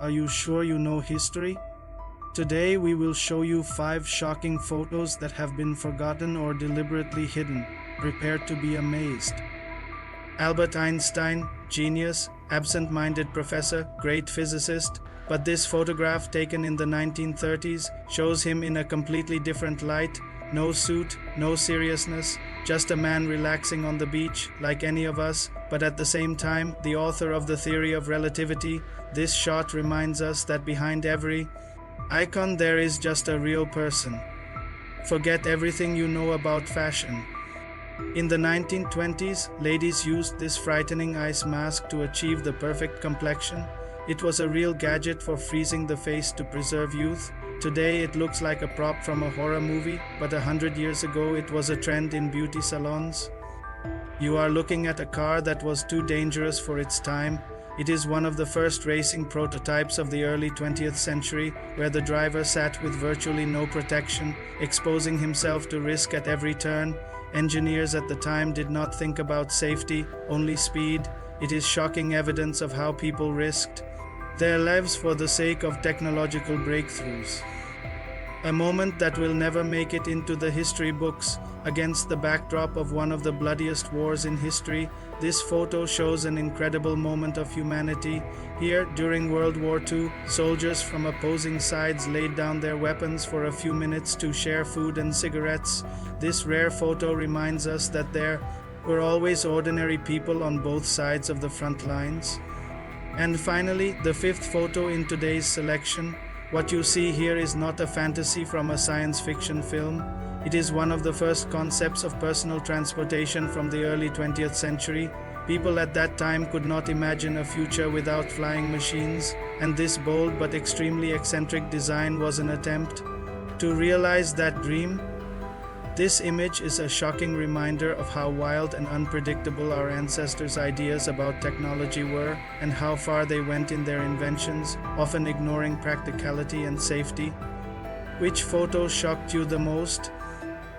Are you sure you know history? Today we will show you 5 shocking photos that have been forgotten or deliberately hidden. Prepare to be amazed. Albert Einstein, genius, absent-minded professor, great physicist, but this photograph taken in the 1930s shows him in a completely different light. No suit, no seriousness, just a man relaxing on the beach like any of us, but at the same time, the author of the theory of relativity. This shot reminds us that behind every icon there is just a real person. Forget everything you know about fashion. In the 1920s, ladies used this frightening ice mask to achieve the perfect complexion. It was a real gadget for freezing the face to preserve youth. Today it looks like a prop from a horror movie, but 100 years ago it was a trend in beauty salons. You are looking at a car that was too dangerous for its time. It is one of the first racing prototypes of the early 20th century, where the driver sat with virtually no protection, exposing himself to risk at every turn. Engineers at the time did not think about safety, only speed. It is shocking evidence of how people risked their lives for the sake of technological breakthroughs. A moment that will never make it into the history books. Against the backdrop of one of the bloodiest wars in history, this photo shows an incredible moment of humanity. Here, during World War II, soldiers from opposing sides laid down their weapons for a few minutes to share food and cigarettes. This rare photo reminds us that there were always ordinary people on both sides of the front lines. And finally, the 5th photo in today's selection. What you see here is not a fantasy from a science fiction film. It is one of the first concepts of personal transportation from the early 20th century. People at that time could not imagine a future without flying machines, and this bold but extremely eccentric design was an attempt to realize that dream. This image is a shocking reminder of how wild and unpredictable our ancestors' ideas about technology were, and how far they went in their inventions, often ignoring practicality and safety. Which photo shocked you the most?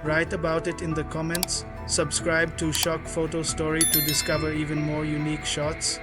Write about it in the comments. Subscribe to Shock Photo Story to discover even more unique shots.